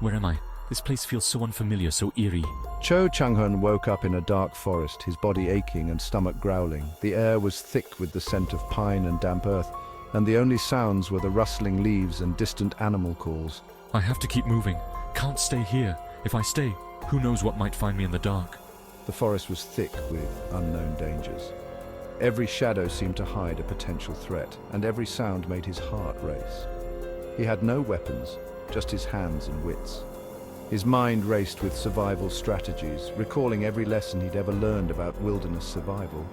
Where am I? This place feels so unfamiliar, so eerie. Cho Changhun woke up in a dark forest, his body aching and stomach growling. The air was thick with the scent of pine and damp earth, and the only sounds were the rustling leaves and distant animal calls. I have to keep moving. Can't stay here. If I stay, who knows what might find me in the dark. The forest was thick with unknown dangers. Every shadow seemed to hide a potential threat, and every sound made his heart race. He had no weapons, just his hands and wits. His mind raced with survival strategies, recalling every lesson he'd ever learned about wilderness survival.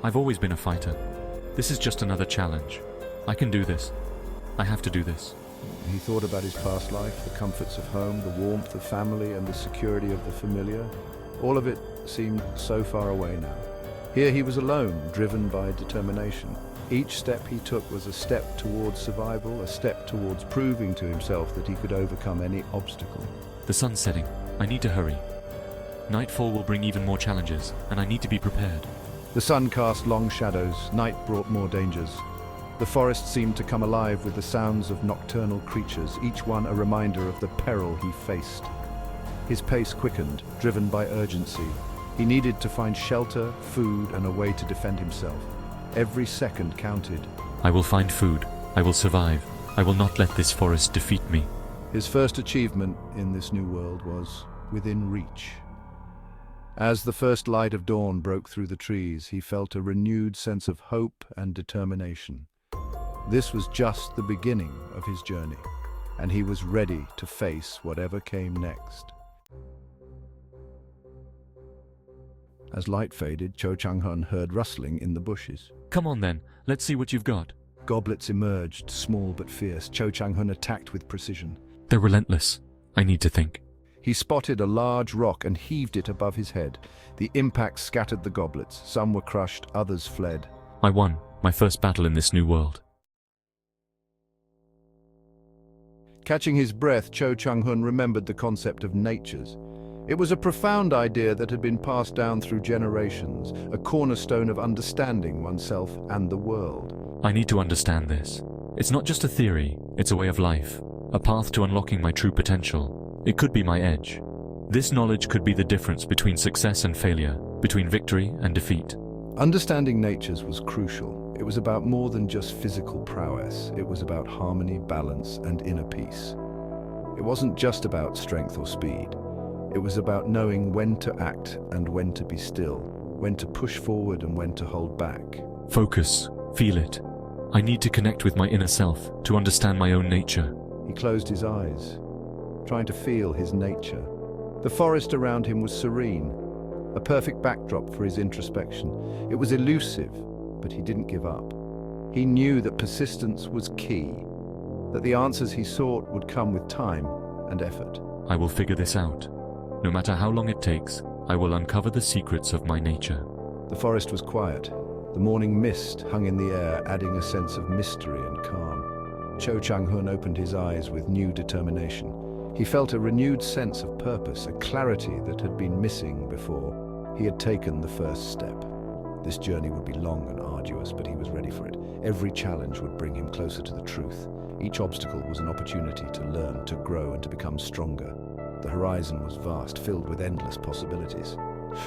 I've always been a fighter. This is just another challenge. I can do this. I have to do this. He thought about his past life, the comforts of home, the warmth of family, and the security of the familiar. All of it seemed so far away now. Here he was alone, driven by determination. Each step he took was a step towards survival, a step towards proving to himself that he could overcome any obstacle. The sun's setting. I need to hurry. Nightfall will bring even more challenges, and I need to be prepared. The sun cast long shadows, night brought more dangers. The forest seemed to come alive with the sounds of nocturnal creatures, each one a reminder of the peril he faced. His pace quickened, driven by urgency. He needed to find shelter, food, and a way to defend himself. Every second counted. I will find food. I will survive. I will not let this forest defeat me. His first achievement in this new world was within reach. As the first light of dawn broke through the trees, he felt a renewed sense of hope and determination. This was just the beginning of his journey, and he was ready to face whatever came next. As light faded, Cho Changhun heard rustling in the bushes. Come on then, let's see what you've got. Goblets emerged, small but fierce. Cho Changhun attacked with precision. They're relentless. I need to think. He spotted a large rock and heaved it above his head. The impact scattered the goblets. Some were crushed, others fled. I won my first battle in this new world. Catching his breath, Cho Changhun remembered the concept of natures. It was a profound idea that had been passed down through generations, a cornerstone of understanding oneself and the world. I need to understand this. It's not just a theory, it's a way of life, a path to unlocking my true potential. It could be my edge. This knowledge could be the difference between success and failure, between victory and defeat. Understanding natures was crucial. It was about more than just physical prowess. It was about harmony, balance, and inner peace. It wasn't just about strength or speed. It was about knowing when to act and when to be still, when to push forward and when to hold back. Focus. Feel it. I need to connect with my inner self to understand my own nature. He closed his eyes, trying to feel his nature. The forest around him was serene, a perfect backdrop for his introspection. It was elusive, but he didn't give up. He knew that persistence was key, that the answers he sought would come with time and effort. I will figure this out. No matter how long it takes, I will uncover the secrets of my nature. The forest was quiet. The morning mist hung in the air, adding a sense of mystery and calm. Cho Changhun opened his eyes with new determination. He felt a renewed sense of purpose, a clarity that had been missing before. He had taken the first step. This journey would be long and arduous, but he was ready for it. Every challenge would bring him closer to the truth. Each obstacle was an opportunity to learn, to grow, and to become stronger. The horizon was vast, filled with endless possibilities.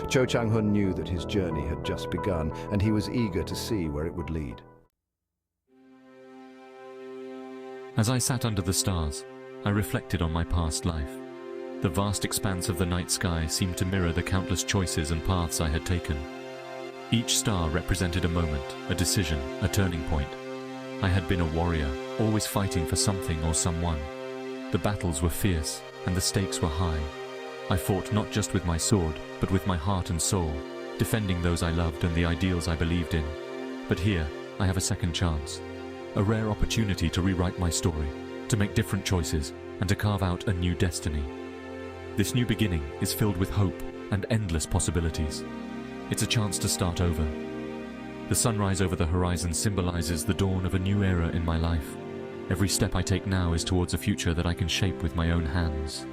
Cho Changhun knew that his journey had just begun, and he was eager to see where it would lead. As I sat under the stars, I reflected on my past life. The vast expanse of the night sky seemed to mirror the countless choices and paths I had taken. Each star represented a moment, a decision, a turning point. I had been a warrior, always fighting for something or someone. The battles were fierce, and the stakes were high. I fought not just with my sword, but with my heart and soul, defending those I loved and the ideals I believed in. But here, I have a second chance. A rare opportunity to rewrite my story, to make different choices, and to carve out a new destiny. This new beginning is filled with hope and endless possibilities. It's a chance to start over. The sunrise over the horizon symbolizes the dawn of a new era in my life. Every step I take now is towards a future that I can shape with my own hands.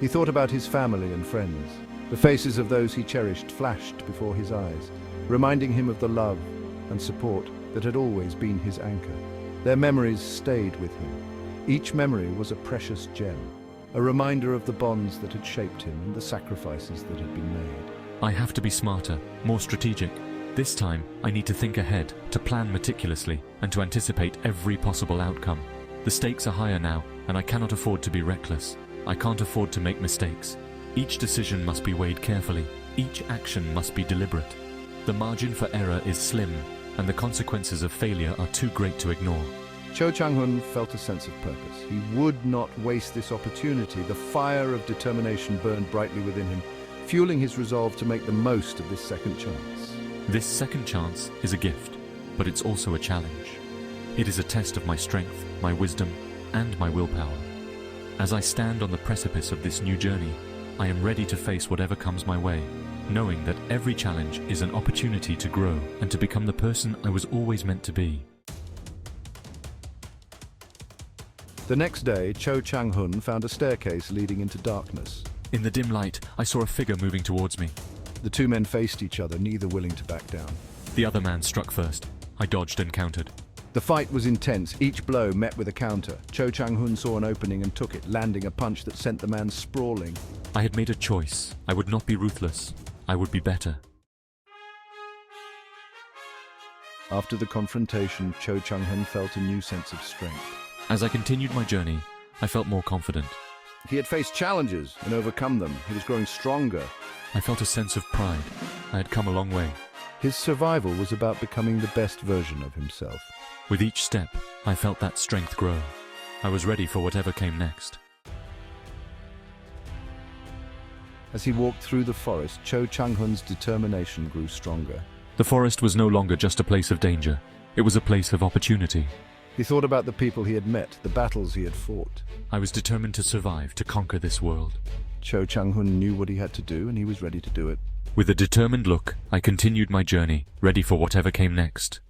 He thought about his family and friends. The faces of those he cherished flashed before his eyes, reminding him of the love and support that had always been his anchor. Their memories stayed with him. Each memory was a precious gem, a reminder of the bonds that had shaped him and the sacrifices that had been made. I have to be smarter, more strategic. This time, I need to think ahead, to plan meticulously, and to anticipate every possible outcome. The stakes are higher now, and I cannot afford to be reckless. I can't afford to make mistakes. Each decision must be weighed carefully. Each action must be deliberate. The margin for error is slim, and the consequences of failure are too great to ignore. Cho Changhun felt a sense of purpose. He would not waste this opportunity. The fire of determination burned brightly within him, fueling his resolve to make the most of this second chance. This second chance is a gift, but it's also a challenge. It is a test of my strength, my wisdom, and my willpower. As I stand on the precipice of this new journey, I am ready to face whatever comes my way, knowing that every challenge is an opportunity to grow and to become the person I was always meant to be. The next day, Cho Changhun found a staircase leading into darkness. In the dim light, I saw a figure moving towards me. The two men faced each other, neither willing to back down. The other man struck first. I dodged and countered. The fight was intense. Each blow met with a counter. Cho Changhun saw an opening and took it, landing a punch that sent the man sprawling. I had made a choice. I would not be ruthless. I would be better. After the confrontation, Cho Changhun felt a new sense of strength. As I continued my journey, I felt more confident. He had faced challenges and overcome them. He was growing stronger. I felt a sense of pride. I had come a long way. His survival was about becoming the best version of himself. With each step, I felt that strength grow. I was ready for whatever came next. As he walked through the forest, Cho Changhun's determination grew stronger. The forest was no longer just a place of danger. It was a place of opportunity. He thought about the people he had met, the battles he had fought. I was determined to survive, to conquer this world. Cho Changhun knew what he had to do, and he was ready to do it. With a determined look, I continued my journey, ready for whatever came next.